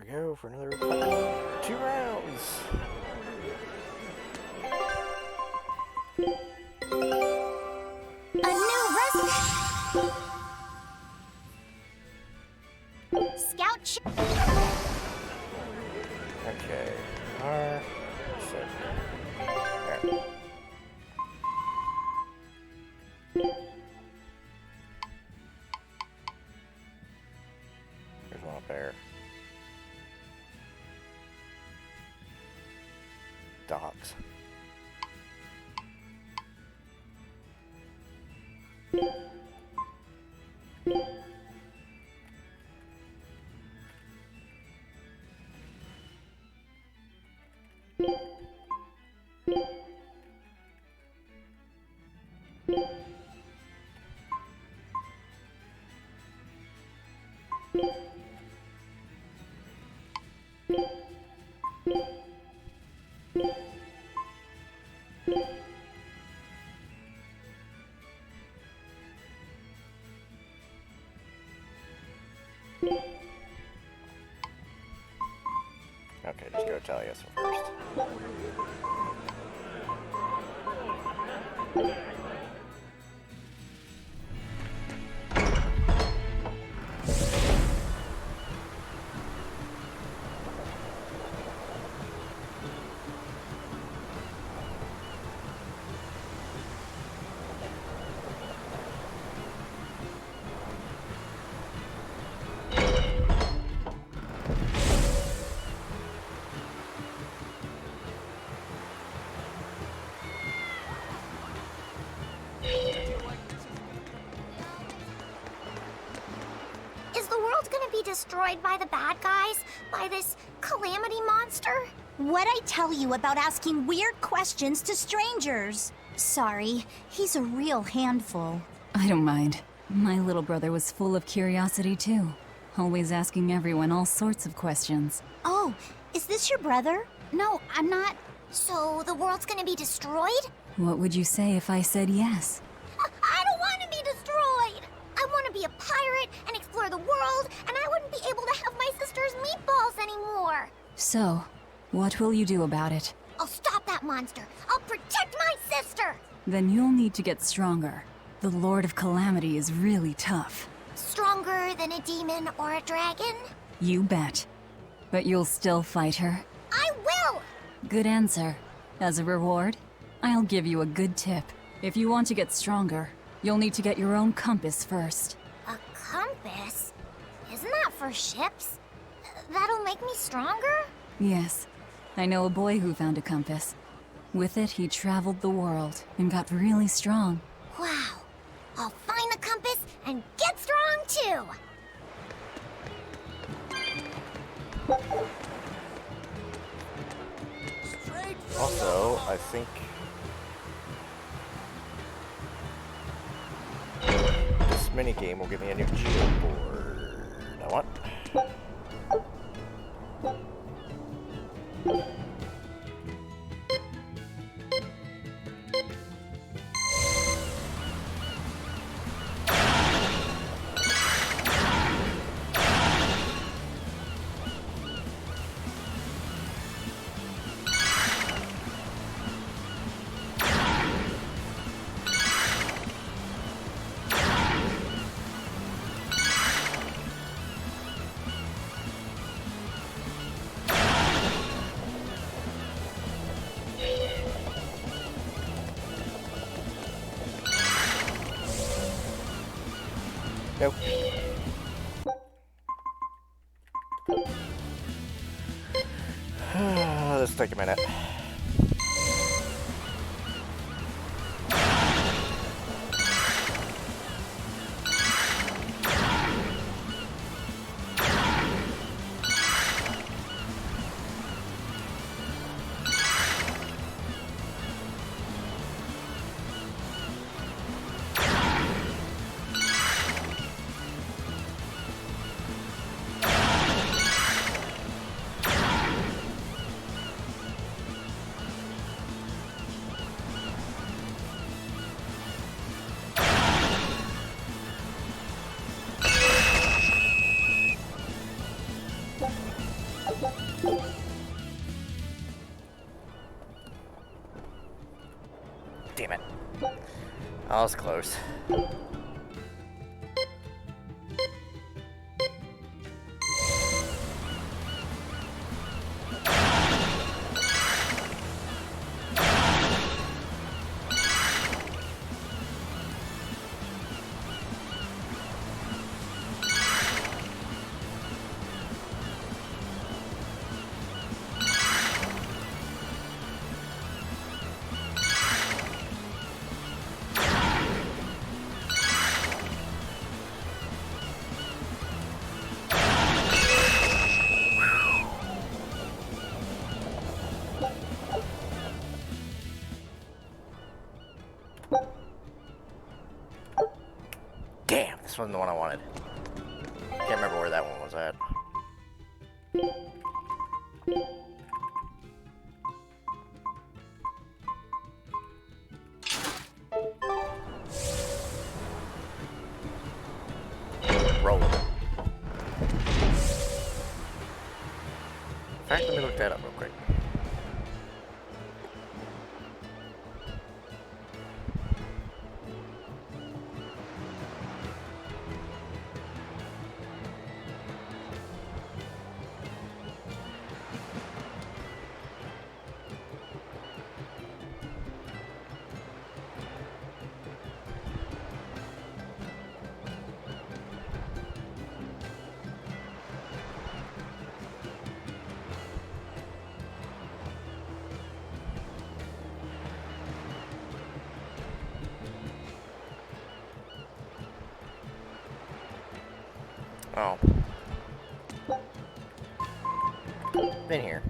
we go for another 2 rounds. A new Scout. Okay. R. There. There's one up there. Docks. Okay, just go Taliesin first. Is the world gonna be destroyed by the bad guys? By this calamity monster? What'd I tell you about asking weird questions to strangers? Sorry, he's a real handful. I don't mind. My little brother was full of curiosity too. Always asking everyone all sorts of questions. Oh, is this your brother? No, I'm not. So the world's gonna be destroyed? What would you say if I said yes? I don't want to be destroyed! I want to be a pirate and explore the world, and I wouldn't be able to have my sister's meatballs anymore! So, what will you do about it? I'll stop that monster! I'll protect my sister! Then you'll need to get stronger. The Lord of Calamity is really tough. Stronger than a demon or a dragon? You bet. But you'll still fight her? I will! Good answer. As a reward, I'll give you a good tip. If you want to get stronger, you'll need to get your own compass first. A compass? Isn't that for ships? That'll make me stronger? Yes. I know a boy who found a compass. With it, he traveled the world and got really strong. Wow. I'll find the compass and get strong too! Also, I think this minigame will give me a new geoboard. I want. Nope. Let's take a minute. I was close. Damn, this wasn't the one I wanted. Can't remember where that one was at. Roll it. In fact, let me look that up real quick. Oh. Been here.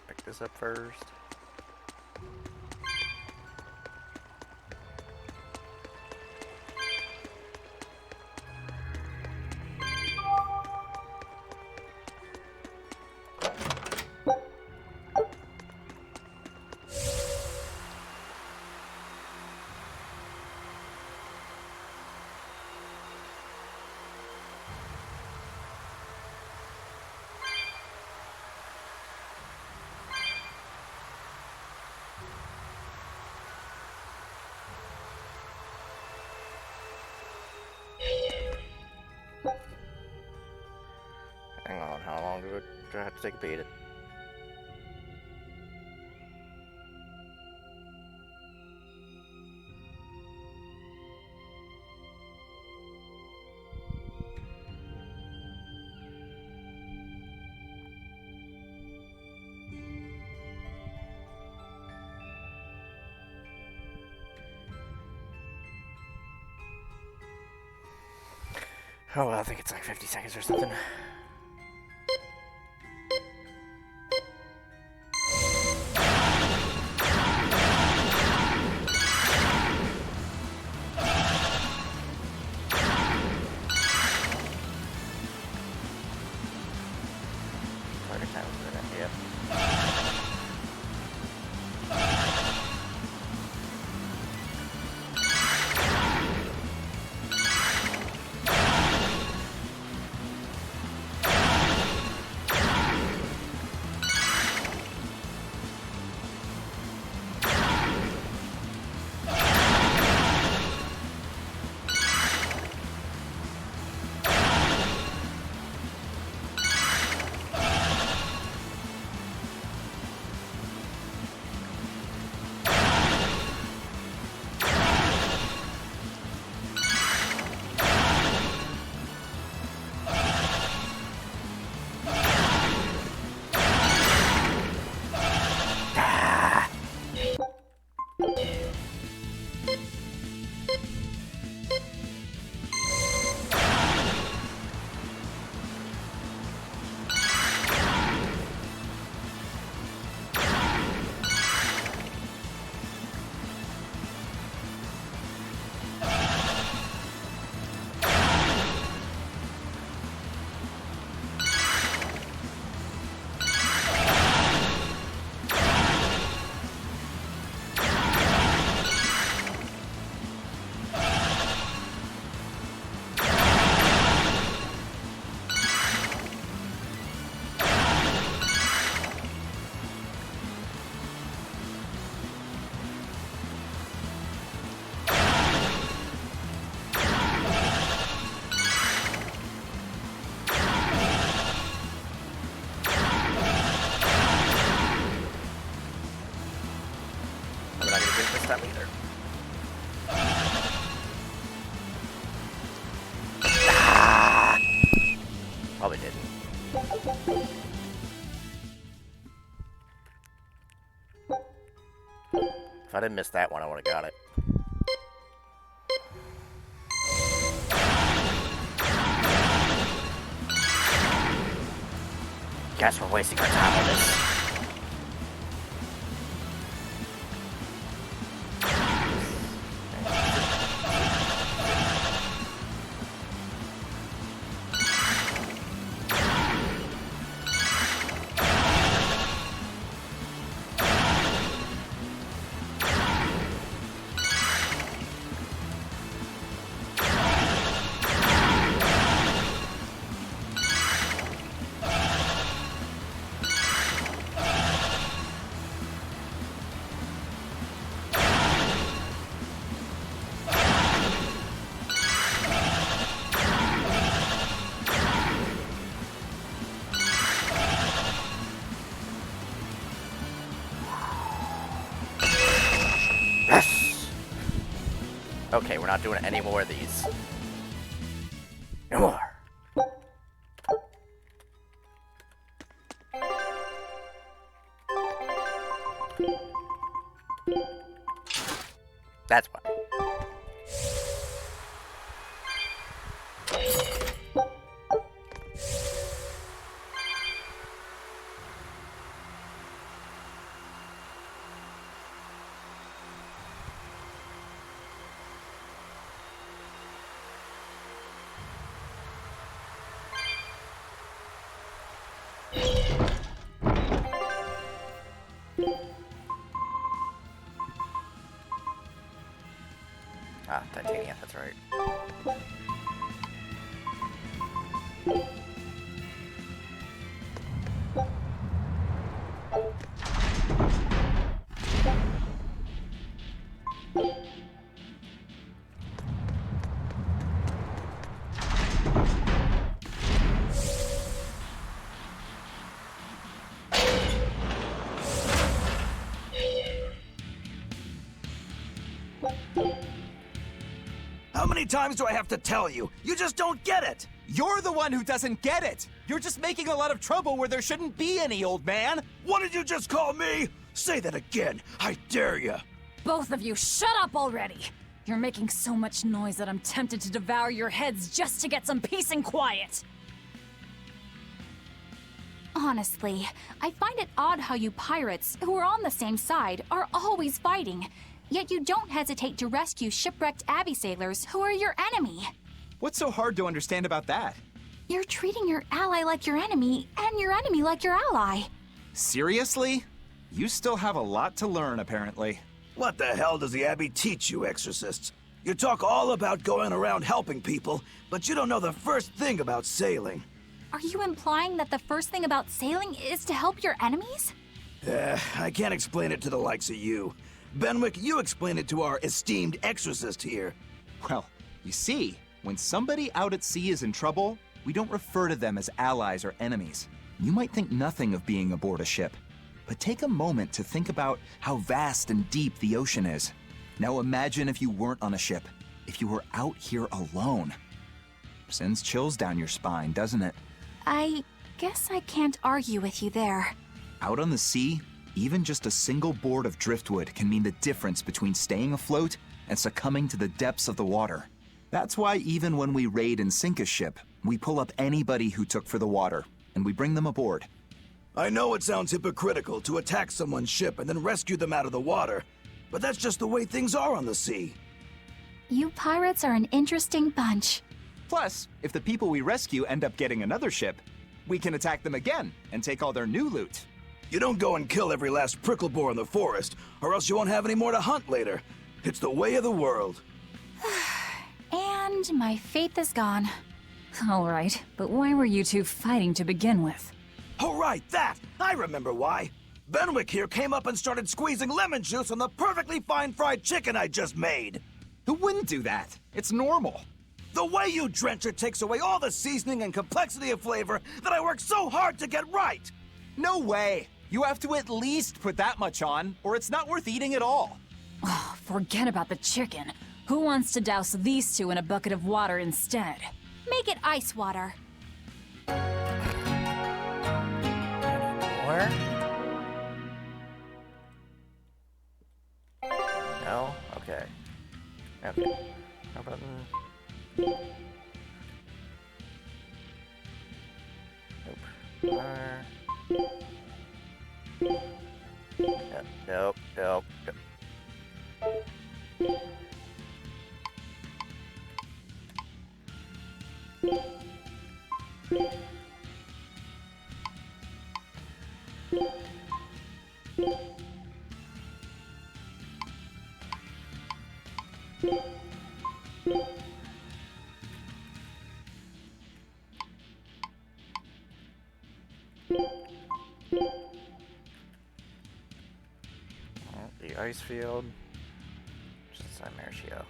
Pick this up first. Hang on, how long do I have to take a beat at? Oh, well, I think it's like 50 seconds or something. Target time is good, yeah. last time either. Ah! Probably didn't. If I didn't miss that one, I would have got it. Guess we're wasting our time on this. Okay, we're not doing any more of these. No more. That's why. Ah, titanium, that's right. How many times do I have to tell you? You just don't get it! You're the one who doesn't get it! You're just making a lot of trouble where there shouldn't be any, old man! What did you just call me? Say that again, I dare you! Both of you, shut up already! You're making so much noise that I'm tempted to devour your heads just to get some peace and quiet! Honestly, I find it odd how you pirates, who are on the same side, are always fighting. Yet you don't hesitate to rescue shipwrecked Abbey sailors who are your enemy. What's so hard to understand about that? You're treating your ally like your enemy, and your enemy like your ally. Seriously? You still have a lot to learn, apparently. What the hell does the Abbey teach you, exorcists? You talk all about going around helping people, but you don't know the first thing about sailing. Are you implying that the first thing about sailing is to help your enemies? I can't explain it to the likes of you. Benwick, you explain it to our esteemed exorcist here. Well, you see, when somebody out at sea is in trouble, we don't refer to them as allies or enemies. You might think nothing of being aboard a ship, but take a moment to think about how vast and deep the ocean is. Now imagine if you weren't on a ship, if you were out here alone. Sends chills down your spine, doesn't it? I guess I can't argue with you there. Out on the sea, even just a single board of driftwood can mean the difference between staying afloat and succumbing to the depths of the water. That's why even when we raid and sink a ship, we pull up anybody who took for the water, and we bring them aboard. I know it sounds hypocritical to attack someone's ship and then rescue them out of the water, but that's just the way things are on the sea. You pirates are an interesting bunch. Plus, if the people we rescue end up getting another ship, we can attack them again and take all their new loot. You don't go and kill every last prickle boar in the forest, or else you won't have any more to hunt later. It's the way of the world. And my faith is gone. Alright, but why were you two fighting to begin with? Oh, right, that! I remember why. Benwick here came up and started squeezing lemon juice on the perfectly fine fried chicken I just made. Who wouldn't do that? It's normal. The way you drench it takes away all the seasoning and complexity of flavor that I worked so hard to get right. No way! You have to at least put that much on, or it's not worth eating at all. Oh, forget about the chicken. Who wants to douse these two in a bucket of water instead? Make it ice water. Where? No? Okay. Okay. How about... Nope. Nope, nope, nope. The ice field. Just inside Berseria.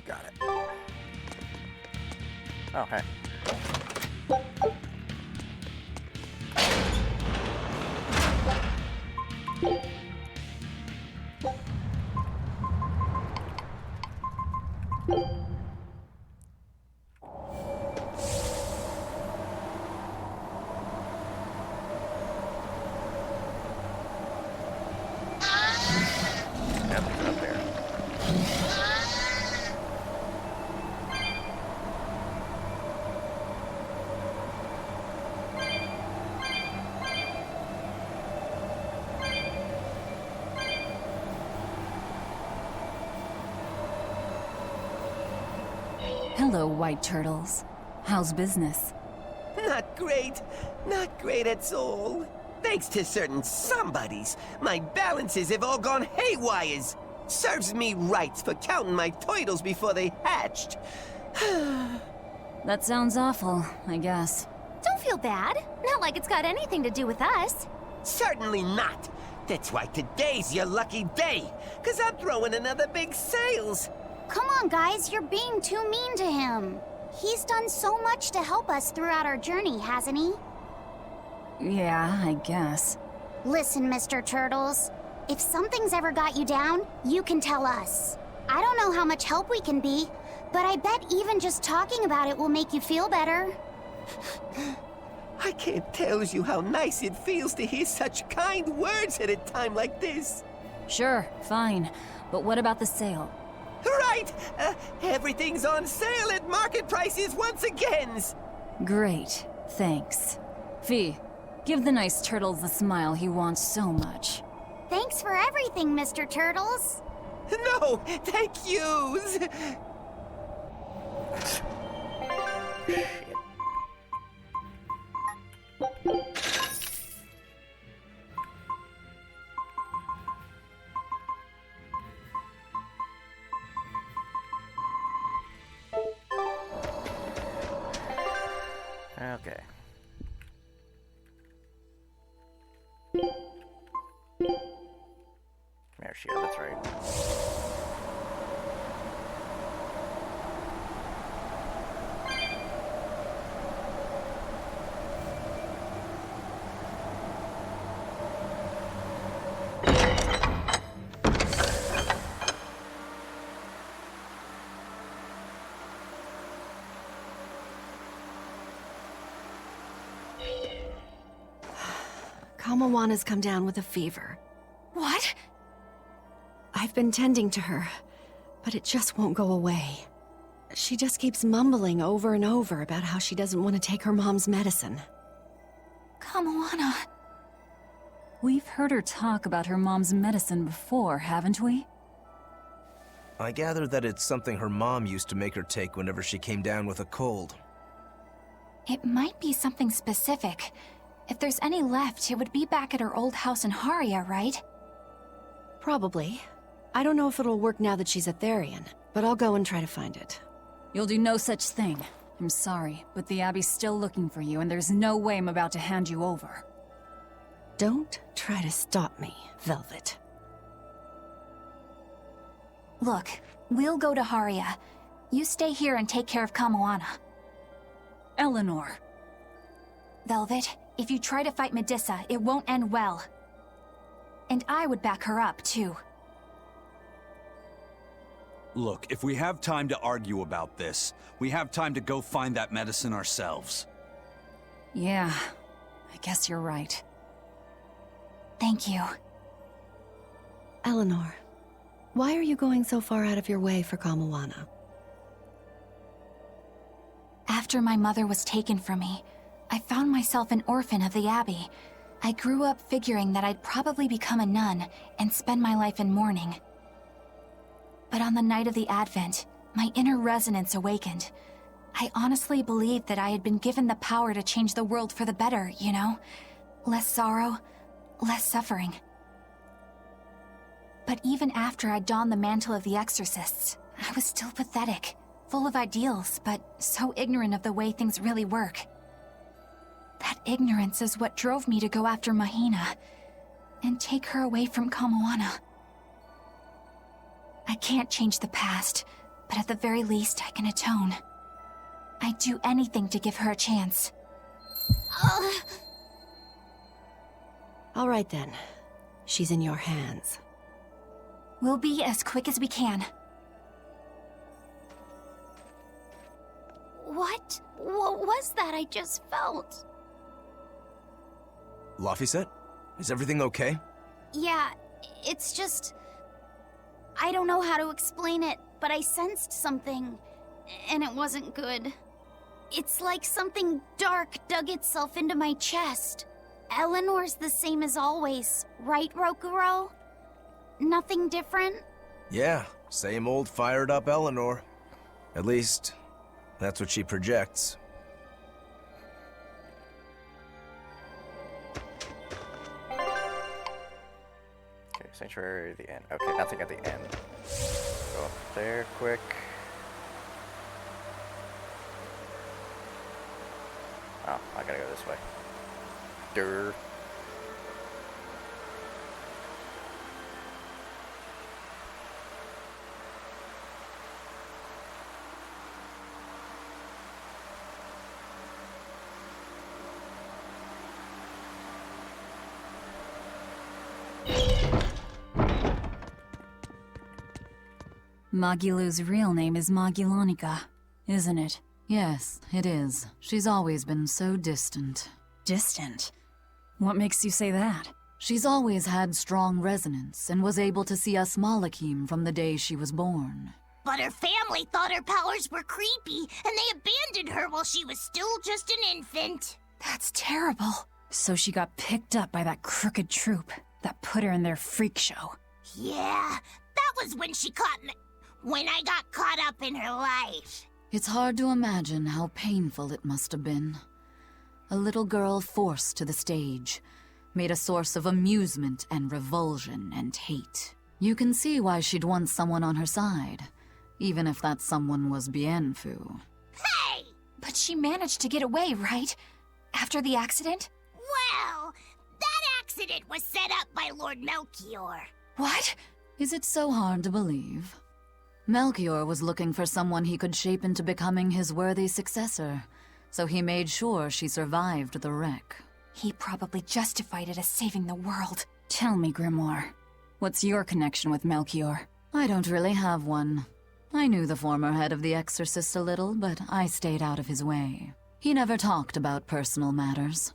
Got it. Oh, hey. Yep, it's up there. Hello, white turtles. How's business? Not great. Not great at all. Thanks to certain somebodies, my balances have all gone haywires. Serves me rights for counting my turtles before they hatched. That sounds awful, I guess. Don't feel bad. Not like it's got anything to do with us. Certainly not. That's why today's your lucky day, 'cause I'm throwing another big sales. Come on, guys, you're being too mean to him. He's done so much to help us throughout our journey, hasn't he? Yeah, I guess. Listen, Mr. Turtles. If something's ever got you down, you can tell us. I don't know how much help we can be, but I bet even just talking about it will make you feel better. I can't tell you how nice it feels to hear such kind words at a time like this. Sure, fine. But what about the sale? Right! Everything's on sale at market prices once again! Great, thanks. Fee, give the nice turtles the smile he wants so much. Thanks for everything, Mr. Turtles. No, thank yous! Shit. Okay. Berseria, that's right. Kamawanna's come down with a fever. What? I've been tending to her, but it just won't go away. She just keeps mumbling over and over about how she doesn't want to take her mom's medicine. Kamawanna. We've heard her talk about her mom's medicine before, haven't we? I gather that it's something her mom used to make her take whenever she came down with a cold. It might be something specific. If there's any left, it would be back at her old house in Haria, right? Probably. I don't know if it'll work now that she's a Therian, but I'll go and try to find it. You'll do no such thing. I'm sorry, but the Abbey's still looking for you, and there's no way I'm about to hand you over. Don't try to stop me, Velvet. Look, we'll go to Haria. You stay here and take care of Kamawanna. Eleanor. Velvet, if you try to fight Medusa, it won't end well. And I would back her up, too. Look, if we have time to argue about this, we have time to go find that medicine ourselves. Yeah, I guess you're right. Thank you. Eleanor, why are you going so far out of your way for Kamawana? After my mother was taken from me, I found myself an orphan of the Abbey. I grew up figuring that I'd probably become a nun and spend my life in mourning. But on the night of the Advent, my inner resonance awakened. I honestly believed that I had been given the power to change the world for the better, you know? Less sorrow, less suffering. But even after I donned the mantle of the exorcists, I was still pathetic, full of ideals, but so ignorant of the way things really work. That ignorance is what drove me to go after Mahina and take her away from Kamawana. I can't change the past, but at the very least I can atone. I'd do anything to give her a chance. All right then. She's in your hands. We'll be as quick as we can. What was that I just felt? Laphicet? Is everything okay? Yeah, it's just... I don't know how to explain it, but I sensed something, and it wasn't good. It's like something dark dug itself into my chest. Eleanor's the same as always, right, Rokuro? Nothing different? Yeah, same old fired up Eleanor. At least, that's what she projects. Okay, sanctuary, the end. Okay, nothing at the end. Go up there quick. Oh, I gotta go this way. Durr. Magilu's real name is Magilanica, isn't it? Yes, it is. She's always been so distant. Distant? What makes you say that? She's always had strong resonance and was able to see us Malakim from the day she was born. But her family thought her powers were creepy, and they abandoned her while she was still just an infant. That's terrible. So she got picked up by that crooked troupe that put her in their freak show. Yeah, that was when she caught me. When I got caught up in her life. It's hard to imagine how painful it must have been. A little girl forced to the stage, made a source of amusement and revulsion and hate. You can see why she'd want someone on her side, even if that someone was Bienfu. Hey! But she managed to get away, right? After the accident? Well, that accident was set up by Lord Melchior. What? Is it so hard to believe? Melchior was looking for someone he could shape into becoming his worthy successor, so he made sure she survived the wreck. He probably justified it as saving the world. Tell me, Grimoire, what's your connection with Melchior? I don't really have one. I knew the former head of the Exorcist a little, but I stayed out of his way. He never talked about personal matters.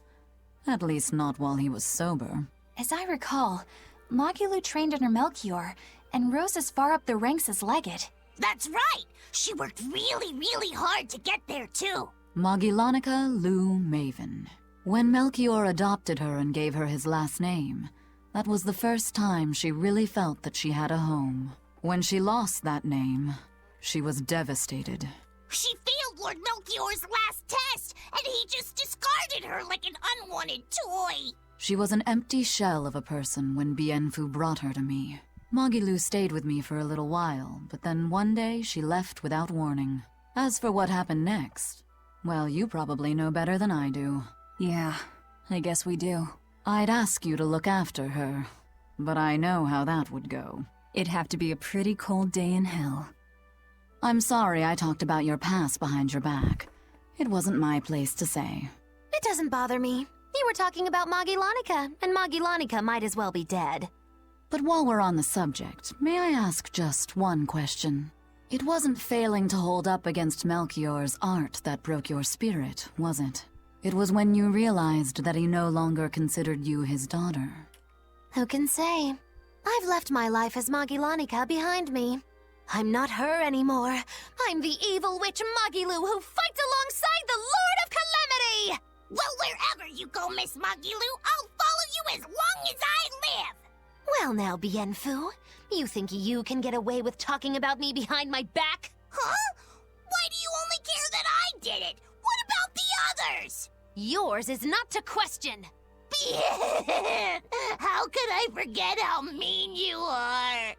At least not while he was sober. As I recall, Magilu trained under Melchior and rose as far up the ranks as Legate. That's right! She worked really hard to get there, too. Magilanica Lou Maven. When Melchior adopted her and gave her his last name, that was the first time she really felt that she had a home. When she lost that name, she was devastated. She failed Lord Melchior's last test, and he just discarded her like an unwanted toy. She was an empty shell of a person when Bienfu brought her to me. Magilu stayed with me for a little while, but then one day she left without warning. As for what happened next, well, you probably know better than I do. Yeah, I guess we do. I'd ask you to look after her, but I know how that would go. It'd have to be a pretty cold day in hell. I'm sorry I talked about your past behind your back. It wasn't my place to say. It doesn't bother me. You were talking about Magilanica, and Magilanica might as well be dead. But while we're on the subject, may I ask just one question? It wasn't failing to hold up against Melchior's art that broke your spirit, was it? It was when you realized that he no longer considered you his daughter. Who can say? I've left my life as Magilanica behind me. I'm not her anymore. I'm the evil witch Magilu who fights alongside the Lord of Calamity! Well, wherever you go, Miss Magilu, I'll follow you as long as I live! Well now, Bienfu, you think you can get away with talking about me behind my back? Huh? Why do you only care that I did it? What about the others? Yours is not to question. How could I forget how mean you are?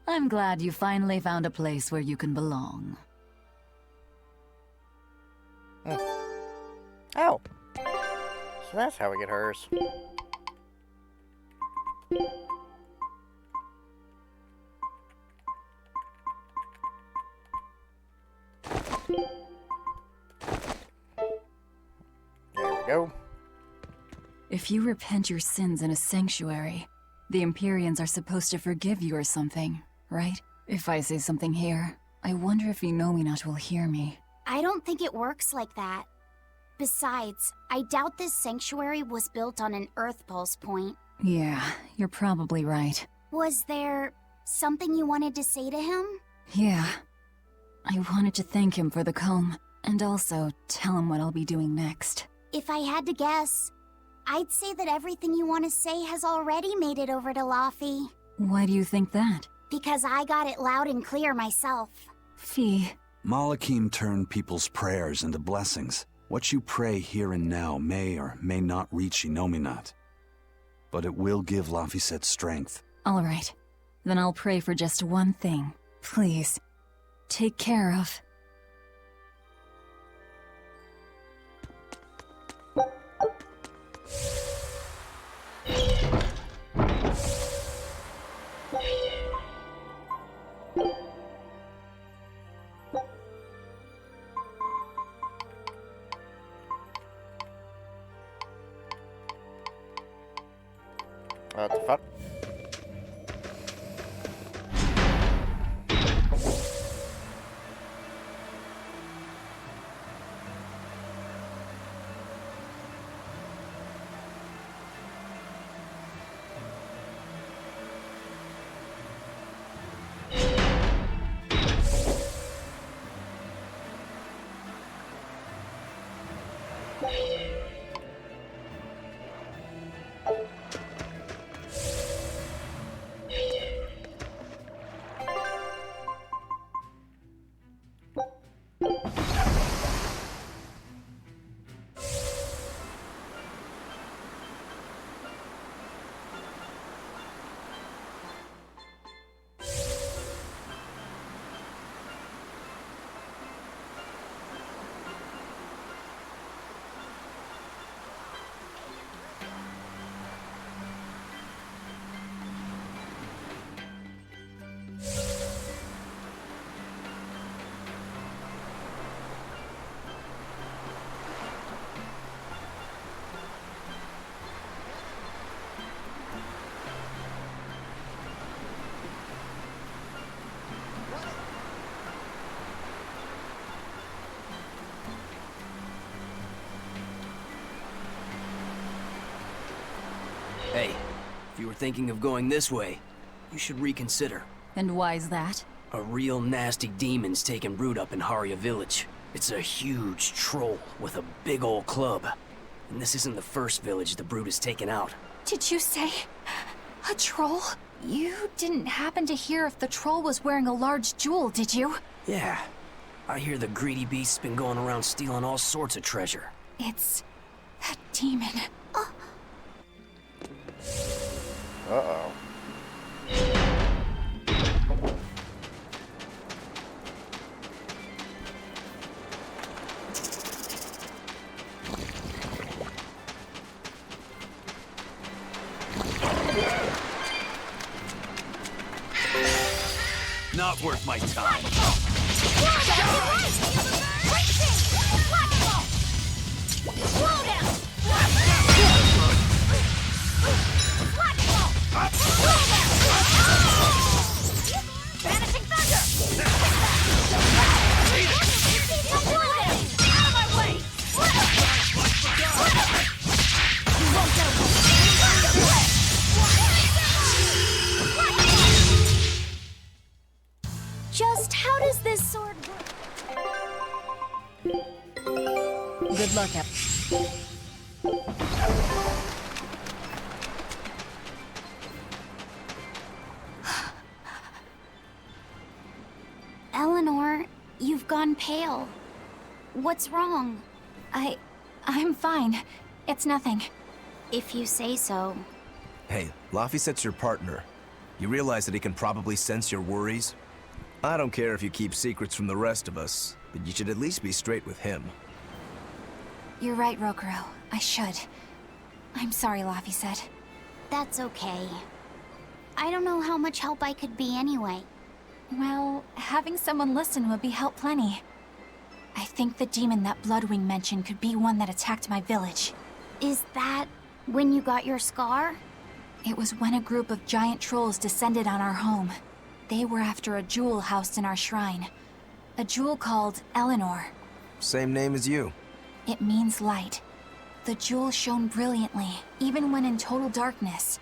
I'm glad you finally found a place where you can belong. Oh. So that's how we get hers. There we go. If you repent your sins in a sanctuary, the Empyreans are supposed to forgive you or something, right? If I say something here, I wonder if Inominat will hear me. I don't think it works like that. Besides, I doubt this sanctuary was built on an Earth Pulse point. Yeah, you're probably right. Was there something you wanted to say to him? Yeah. I wanted to thank him for the comb, and also tell him what I'll be doing next. If I had to guess, I'd say that everything you want to say has already made it over to Laffy. Why do you think that? Because I got it loud and clear myself. Fee. Malakim turned people's prayers into blessings. What you pray here and now may or may not reach Inominat. But it will give Laphicet strength. All right. Then I'll pray for just one thing. Please. Take care of... What the fuck? Hey, if you were thinking of going this way, you should reconsider. And why's that? A real nasty demon's taking root up in Haria village. It's a huge troll with a big old club. And this isn't the first village the brute has taken out. Did you say a troll? You didn't happen to hear if the troll was wearing a large jewel, did you? Yeah. I hear the greedy beast's been going around stealing all sorts of treasure. It's that demon. Uh-oh. Not worth my time. sarcasm. Eleanor, you've gone pale. What's wrong? I'm fine. It's nothing. If you say so. Hey, Laphicet's your partner. You realize that he can probably sense your worries? I don't care if you keep secrets from the rest of us, but you should at least be straight with him. You're right, Rokuro. I should. I'm sorry, Laphicet. That's okay. I don't know how much help I could be anyway. Well, having someone listen would be help plenty. I think the demon that Bloodwing mentioned could be one that attacked my village. Is that when you got your scar? It was when a group of giant trolls descended on our home. They were after a jewel housed in our shrine. A jewel called Eleanor. Same name as you. It means light. The jewel shone brilliantly, even when in total darkness.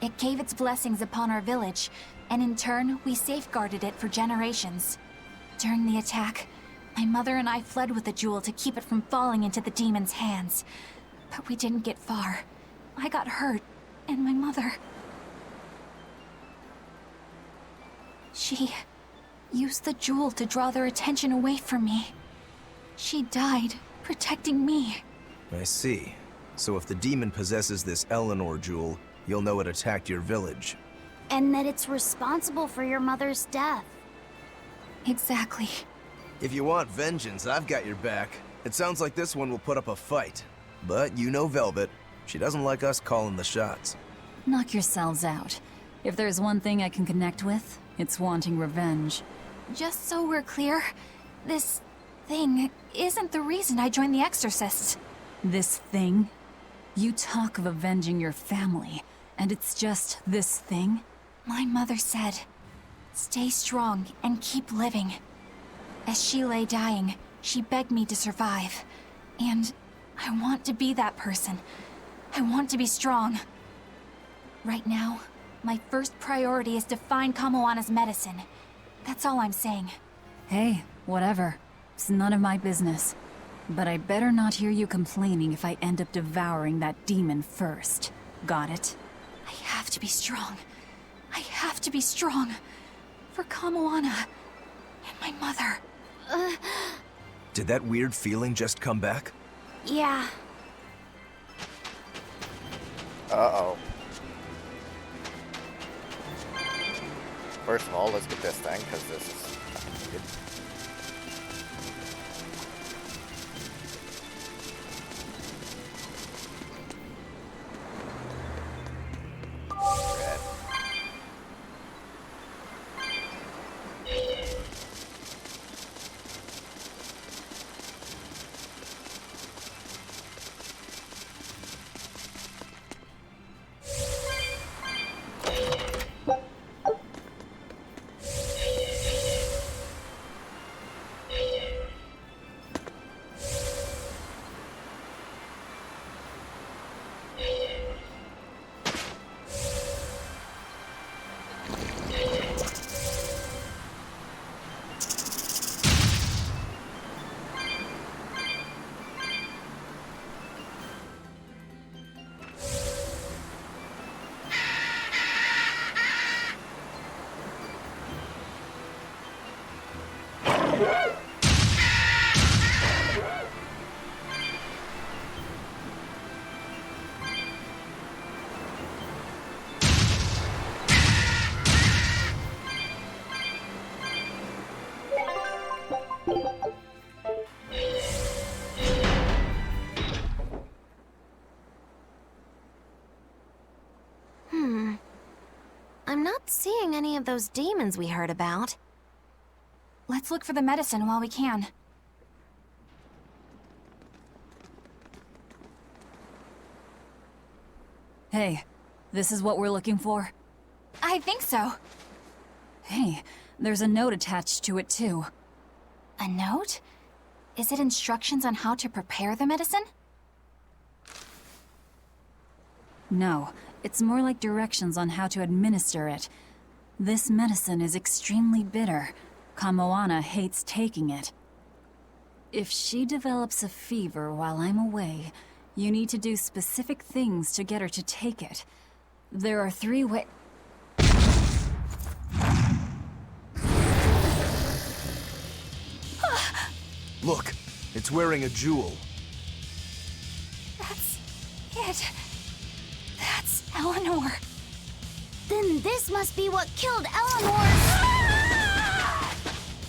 It gave its blessings upon our village, and in turn, we safeguarded it for generations. During the attack, my mother and I fled with the jewel to keep it from falling into the demon's hands. But we didn't get far. I got hurt, and my mother... She used the jewel to draw their attention away from me. She died, protecting me. I see. So if the demon possesses this Eleanor jewel, you'll know it attacked your village. And that it's responsible for your mother's death. Exactly. If you want vengeance, I've got your back. It sounds like this one will put up a fight. But you know Velvet. She doesn't like us calling the shots. Knock yourselves out. If there's one thing I can connect with, it's wanting revenge. Just so we're clear, this thing isn't the reason I joined the Exorcists. This thing? You talk of avenging your family, and it's just this thing? My mother said, stay strong and keep living. As she lay dying, she begged me to survive. And I want to be that person. I want to be strong. Right now, my first priority is to find Kamoana's medicine. That's all I'm saying. Hey, whatever. It's none of my business. But I better not hear you complaining if I end up devouring that demon first. Got it? I have to be strong. I have to be strong. For Kamoana and my mother. Did that weird feeling just come back? Yeah. Uh-oh. First of all, let's get this thing, because this is good. Red. I'm not seeing any of those demons we heard about. Let's look for the medicine while we can. Hey, this is what we're looking for? I think so. Hey, there's a note attached to it too. A note? Is it instructions on how to prepare the medicine? No, it's more like directions on how to administer it. This medicine is extremely bitter. Kamoana hates taking it. If she develops a fever while I'm away, you need to do specific things to get her to take it. There are 3 ways. Look, it's wearing a jewel. That's it. That's Eleanor. Then this must be what killed Eleanor.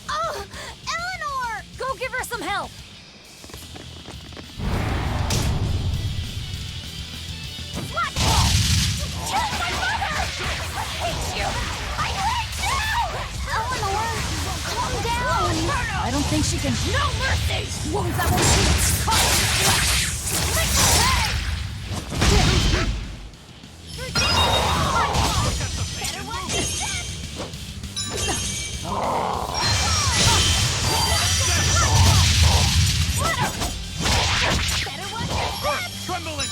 Oh, Eleanor! Go give her some help! What? You killed my mother! I hate you! I hate you! Eleanor, calm down! I don't think she can. No mercy! Wounds that won't Better watch your step! Better watch your step! Tremble and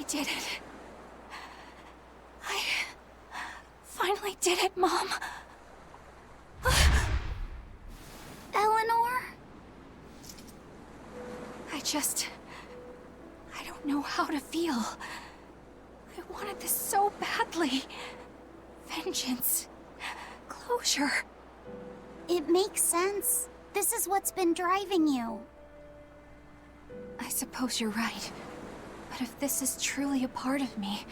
did it. I finally did it, Mom. Eleanor? I don't know how to feel. I wanted this so badly. Vengeance. Closure. It makes sense. This is what's been driving you. I suppose you're right. But if this is truly a part of me,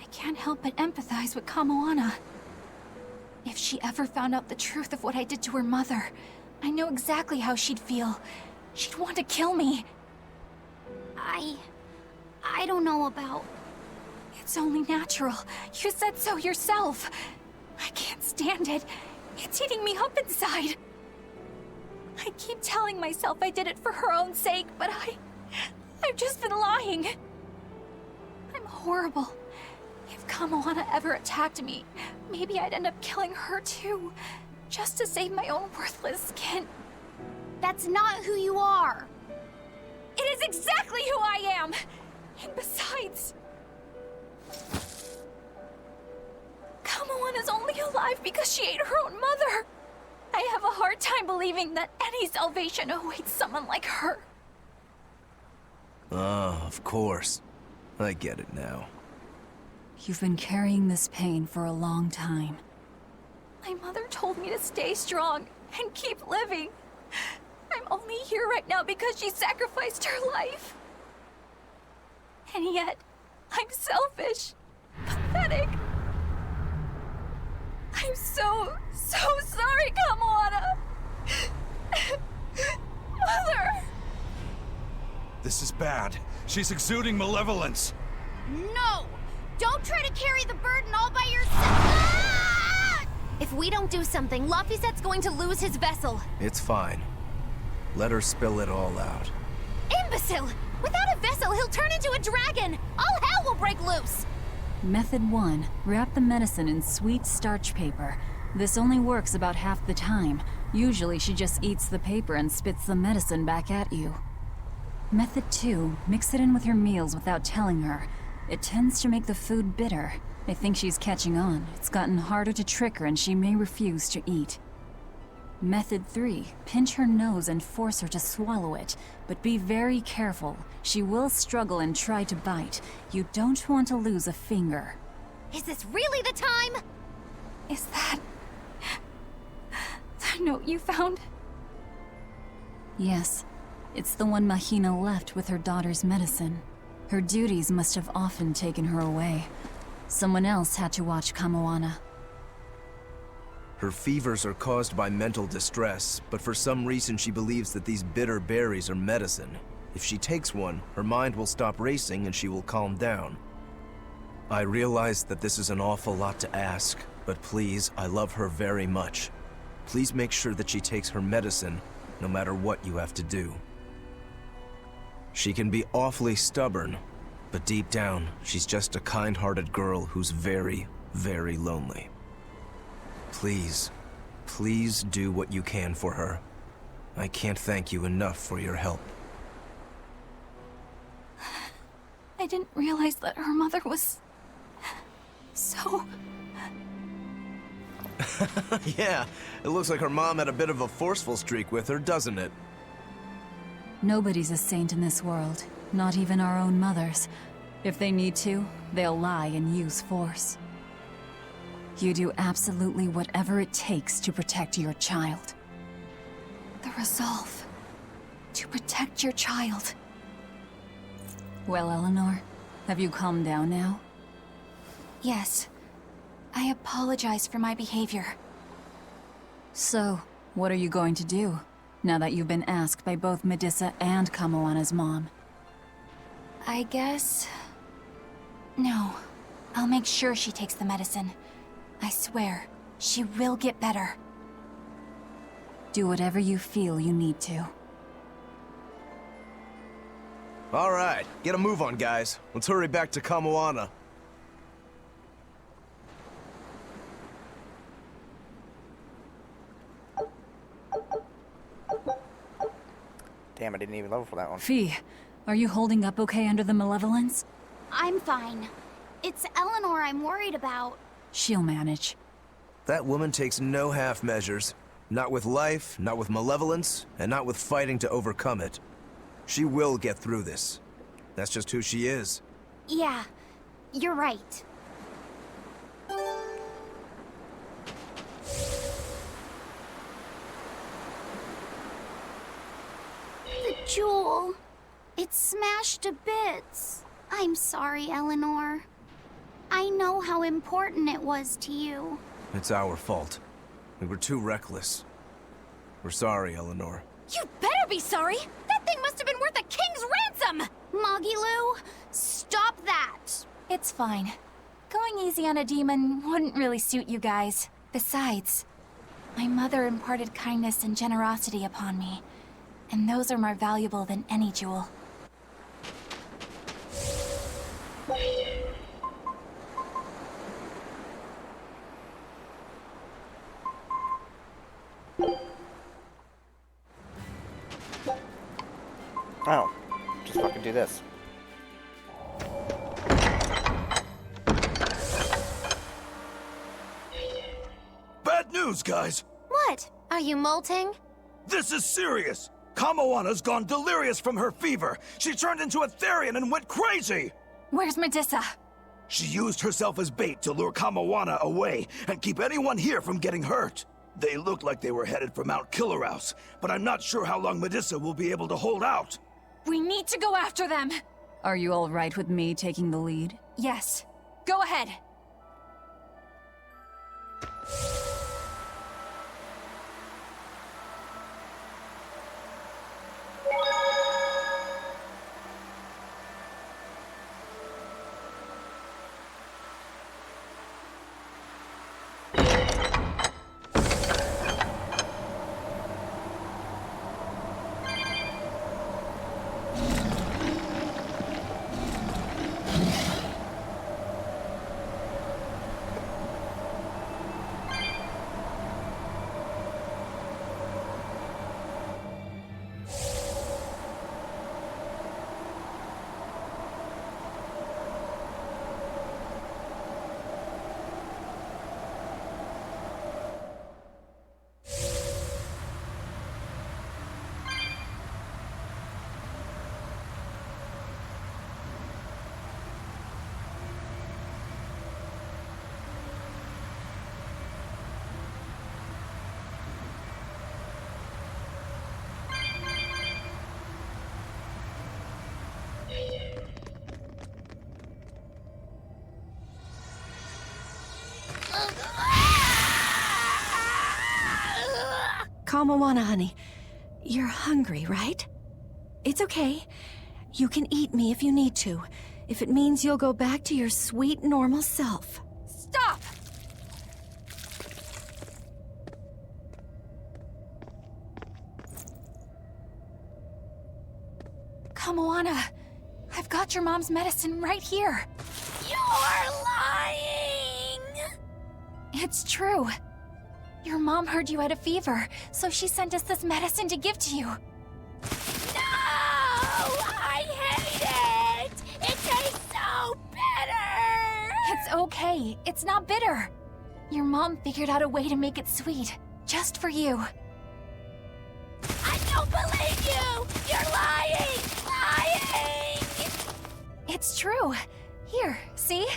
I can't help but empathize with Kamoana. If she ever found out the truth of what I did to her mother, I know exactly how she'd feel. She'd want to kill me. I don't know about... It's only natural. You said so yourself. I can't stand it. It's eating me up inside. I keep telling myself I did it for her own sake, but I've just been lying. I'm horrible. If Kamoana ever attacked me, maybe I'd end up killing her too, just to save my own worthless skin. That's not who you are. It is exactly who I am! And besides... Kamoana's only alive because she ate her own mother! I have a hard time believing that any salvation awaits someone like her. Ah, of course. I get it now. You've been carrying this pain for a long time. My mother told me to stay strong and keep living. I'm only here right now because she sacrificed her life. And yet, I'm selfish, pathetic. I'm so sorry, Kamoana. Mother! This is bad. She's exuding malevolence. No! Don't try to carry the burden all by yourself! Ah! If we don't do something, Laphicet's going to lose his vessel. It's fine. Let her spill it all out. Imbecile! Without a vessel, he'll turn into a dragon! All hell will break loose! Method 1. Wrap the medicine in sweet starch paper. This only works about half the time. Usually she just eats the paper and spits the medicine back at you. Method 2. Mix it in with her meals without telling her. It tends to make the food bitter. I think she's catching on. It's gotten harder to trick her and she may refuse to eat. Method 3. Pinch her nose and force her to swallow it. But be very careful. She will struggle and try to bite. You don't want to lose a finger. Is this really the time? Is that... the note you found? Yes. It's the one Mahina left with her daughter's medicine. Her duties must have often taken her away. Someone else had to watch Kamoana. Her fevers are caused by mental distress, but for some reason she believes that these bitter berries are medicine. If she takes one, her mind will stop racing and she will calm down. I realize that this is an awful lot to ask, but please, I love her very much. Please make sure that she takes her medicine, no matter what you have to do. She can be awfully stubborn, but deep down, she's just a kind-hearted girl who's very, very lonely. Please, please do what you can for her. I can't thank you enough for your help. I didn't realize that her mother was... so... Yeah, it looks like her mom had a bit of a forceful streak with her, doesn't it? Nobody's a saint in this world, not even our own mothers. If they need to, they'll lie and use force. You do absolutely whatever it takes to protect your child. The resolve to protect your child. Well, Eleanor, have you calmed down now? Yes. I apologize for my behavior. So, what are you going to do, now that you've been asked by both Medissa and Kamoana's mom? I guess... no. I'll make sure she takes the medicine. I swear, she will get better. Do whatever you feel you need to. All right, get a move on, guys. Let's hurry back to Kamoana. Damn, I didn't even level for that one. Fee, are you holding up okay under the malevolence? I'm fine. It's Eleanor I'm worried about. She'll manage. That woman takes no half measures. Not with life, not with malevolence, and not with fighting to overcome it. She will get through this. That's just who she is. Yeah, you're right. The jewel. It's smashed to bits. I'm sorry, Eleanor. I know how important it was to you. It's our fault. We were too reckless. We're sorry, Eleanor. You better be sorry! That thing must have been worth a king's ransom! Moggy stop that! It's fine. Going easy on a demon wouldn't really suit you guys. Besides, my mother imparted kindness and generosity upon me, and those are more valuable than any jewel. Oh, just fucking do this. Bad news, guys! What? Are you molting? This is serious! Kamoana's gone delirious from her fever. She turned into a Therian and went crazy! Where's Medusa? She used herself as bait to lure Kamoana away and keep anyone here from getting hurt. They looked like they were headed for Mount Killerhouse, but I'm not sure how long Medusa will be able to hold out. We need to go after them! Are you all right with me taking the lead? Yes. Go ahead. Kamoana, honey. You're hungry, right? It's okay. You can eat me if you need to, if it means you'll go back to your sweet, normal self. Stop! Kamoana, I've got your mom's medicine right here. You're lying! It's true. Your mom heard you had a fever, so she sent us this medicine to give to you. No! I hate it! It tastes so bitter! It's okay. It's not bitter. Your mom figured out a way to make it sweet, just for you. I don't believe you! You're lying! Lying! It's true. Here, see?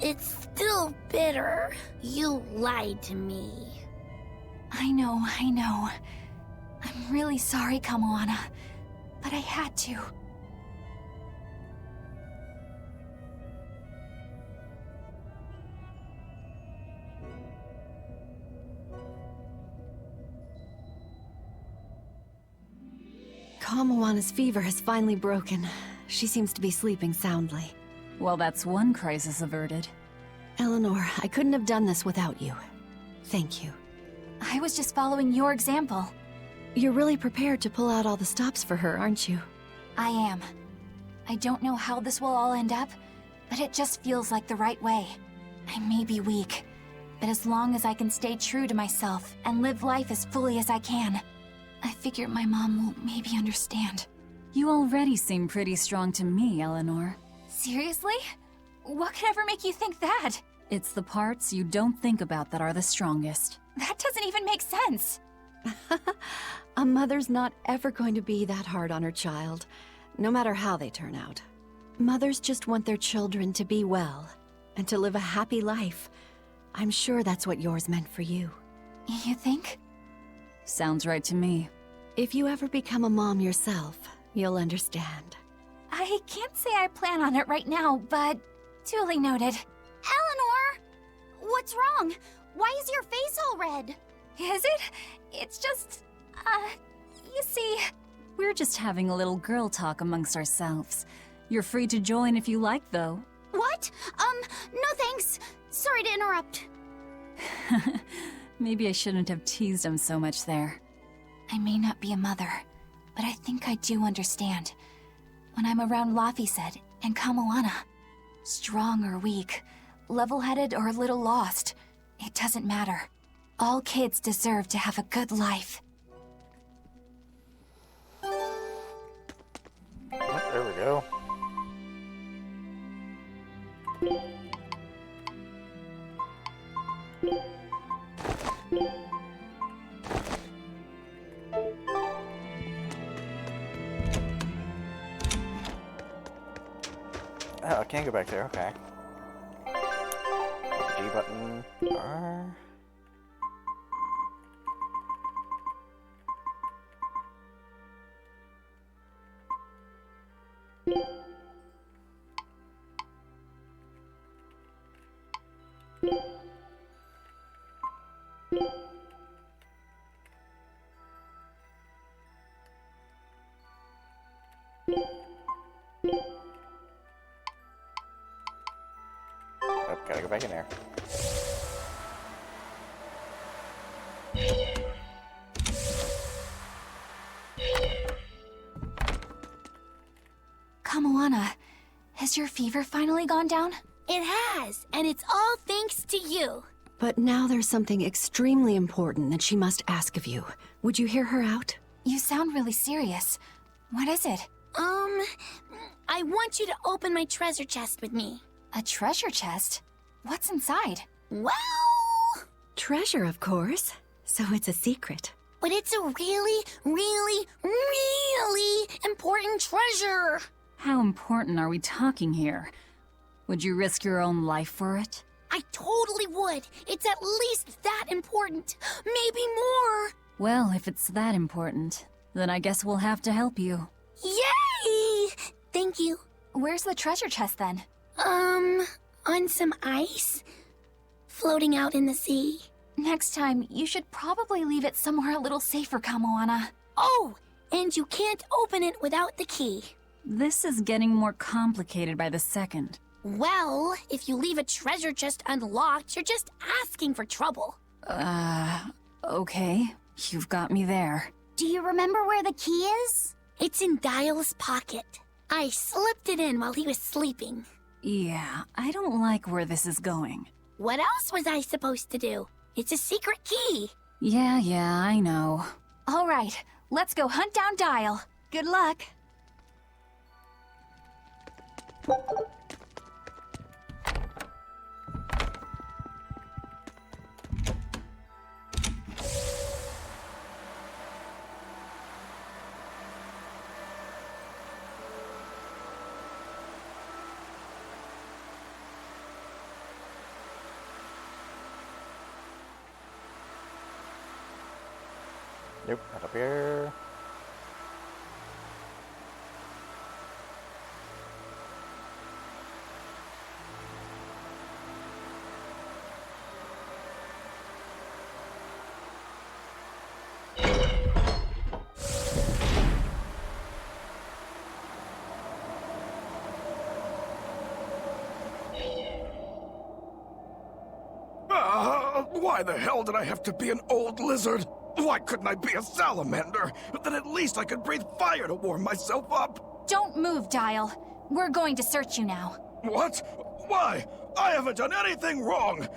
It's still bitter. You lied to me. I know. I'm really sorry, Kamoana, but I had to. Kamoana's fever has finally broken. She seems to be sleeping soundly. Well, that's one crisis averted. Eleanor, I couldn't have done this without you. Thank you. I was just following your example. You're really prepared to pull out all the stops for her, aren't you? I am. I don't know how this will all end up, but it just feels like the right way. I may be weak, but as long as I can stay true to myself and live life as fully as I can, I figure my mom will maybe understand. You already seem pretty strong to me, Eleanor. Seriously? What could ever make you think that? It's the parts you don't think about that are the strongest. That doesn't even make sense. A mother's not ever going to be that hard on her child, no matter how they turn out. Mothers just want their children to be well. and to live a happy life. I'm sure that's what yours meant for you. You think? Sounds right to me. If you ever become a mom yourself, you'll understand. I can't say I plan on it right now, but duly noted. Eleanor! What's wrong? Why is your face all red? Is it? It's just, you see... We're just having a little girl talk amongst ourselves. You're free to join if you like, though. What? No thanks. Sorry to interrupt. Maybe I shouldn't have teased him so much there. I may not be a mother, but I think I do understand. When I'm around Laphicet and Kamoana, strong or weak, level-headed or a little lost, it doesn't matter. All kids deserve to have a good life. There we go. Oh, I can't go back there, okay. D button, R. Oh, gotta go back in there. Kamoana, has your fever finally gone down? It has, and it's all thanks to you. But now there's something extremely important that she must ask of you. Would you hear her out? You sound really serious. What is it? I want you to open my treasure chest with me. A treasure chest? What's inside? Well... Treasure, of course. So it's a secret. But it's a really, really, really important treasure. How important are we talking here? Would you risk your own life for it? I totally would. It's at least that important. Maybe more. Well, if it's that important, then I guess we'll have to help you. Yay! Thank you. Where's the treasure chest then? On some ice. Floating out in the sea. Next time, you should probably leave it somewhere a little safer, Kamoana. Oh, and you can't open it without the key. This is getting more complicated by the second. Well, if you leave a treasure chest unlocked, you're just asking for trouble. Okay. You've got me there. Do you remember where the key is? It's in Dial's pocket. I slipped it in while he was sleeping. Yeah, I don't like where this is going. What else was I supposed to do? It's a secret key. Yeah, I know. All right, let's go hunt down Dial. Good luck. Nope, not up here. Why the hell did I have to be an old lizard? Why couldn't I be a salamander? Then at least I could breathe fire to warm myself up. Don't move, Dial. We're going to search you now. What? Why? I haven't done anything wrong.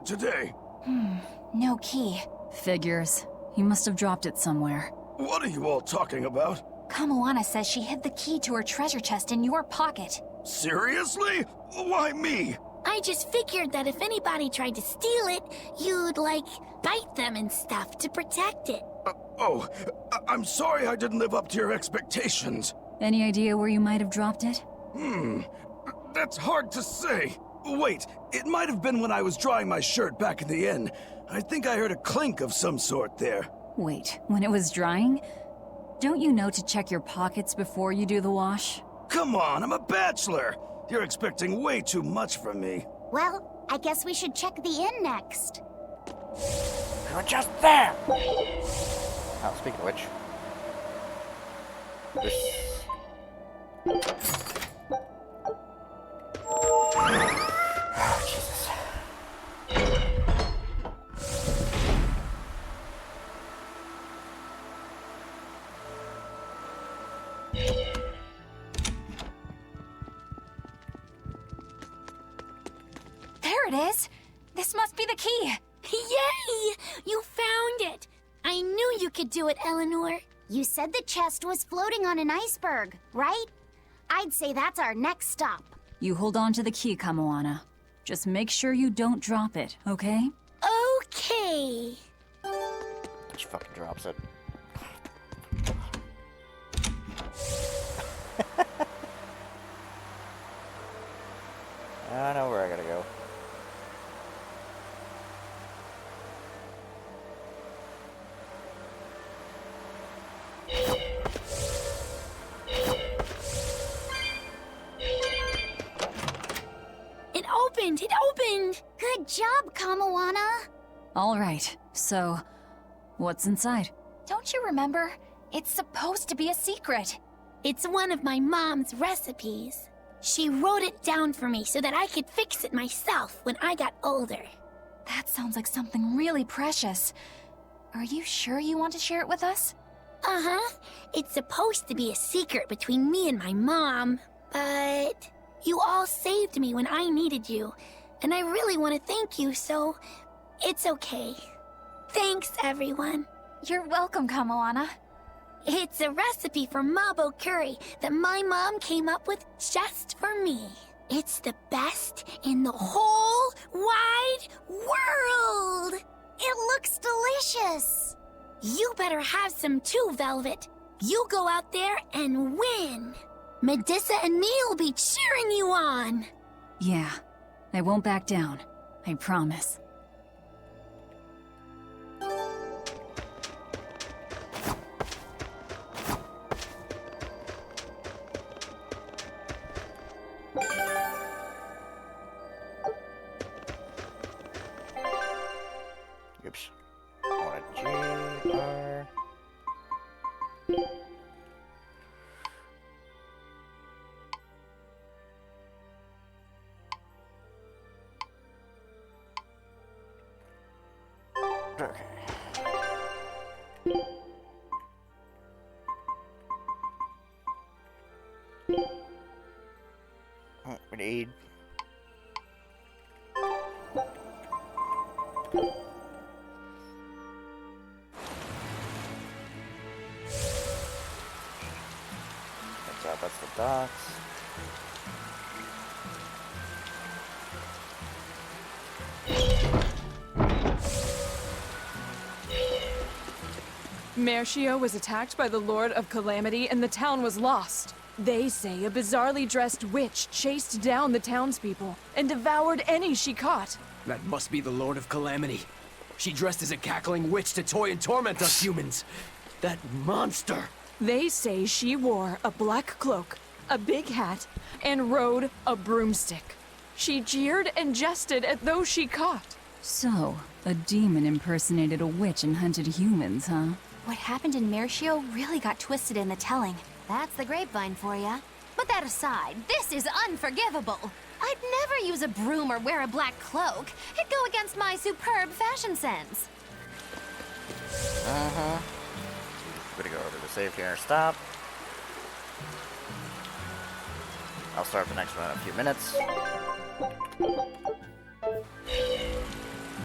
Today. No key. Figures. He must have dropped it somewhere. What are you all talking about? Kamoana says she hid the key to her treasure chest in your pocket. Seriously? Why me? I just figured that if anybody tried to steal it, you'd, bite them and stuff to protect it. I'm sorry I didn't live up to your expectations. Any idea where you might have dropped it? That's hard to say. Wait, it might have been when I was drying my shirt back in the inn. I think I heard a clink of some sort there. Wait, when it was drying? Don't you know to check your pockets before you do the wash? Come on, I'm a bachelor. You're expecting way too much from me. Well, I guess we should check the inn next. We were just there! Oh, speaking of which... Oh, Jesus. There it is! This must be the key! Yay! You found it! I knew you could do it, Eleanor. You said the chest was floating on an iceberg, right? I'd say that's our next stop. You hold on to the key, Kamoana. Just make sure you don't drop it, okay? Okay. She fucking drops it. I know where I gotta go. It opened! It opened! Good job, Kamoana! All right, so what's inside? Don't you remember? It's supposed to be a secret. It's one of my mom's recipes. She wrote it down for me so that I could fix it myself when I got older. That sounds like something really precious. Are you sure you want to share it with us? Uh-huh. It's supposed to be a secret between me and my mom, but you all saved me when I needed you, and I really want to thank you, so it's okay. Thanks, everyone. You're welcome, Kamoana. It's a recipe for mabo curry that my mom came up with just for me. It's the best in the whole wide world! It looks delicious! You better have some too, Velvet. You go out there and win. Medissa and me will be cheering you on. Yeah, I won't back down. I promise. Oops. I want a G-R. Okay. We need... That's the docks. Mercio was attacked by the Lord of Calamity and the town was lost. They say a bizarrely dressed witch chased down the townspeople and devoured any she caught. That must be the Lord of Calamity. She dressed as a cackling witch to toy and torment us humans. That monster! They say she wore a black cloak, a big hat, and rode a broomstick. She jeered and jested at those she caught. So, a demon impersonated a witch and hunted humans, huh? What happened in Mercio really got twisted in the telling. That's the grapevine for ya. But that aside, this is unforgivable. I'd never use a broom or wear a black cloak. It'd go against my superb fashion sense. Uh-huh. We're gonna go over to the save here and stop. I'll start the next one in a few minutes.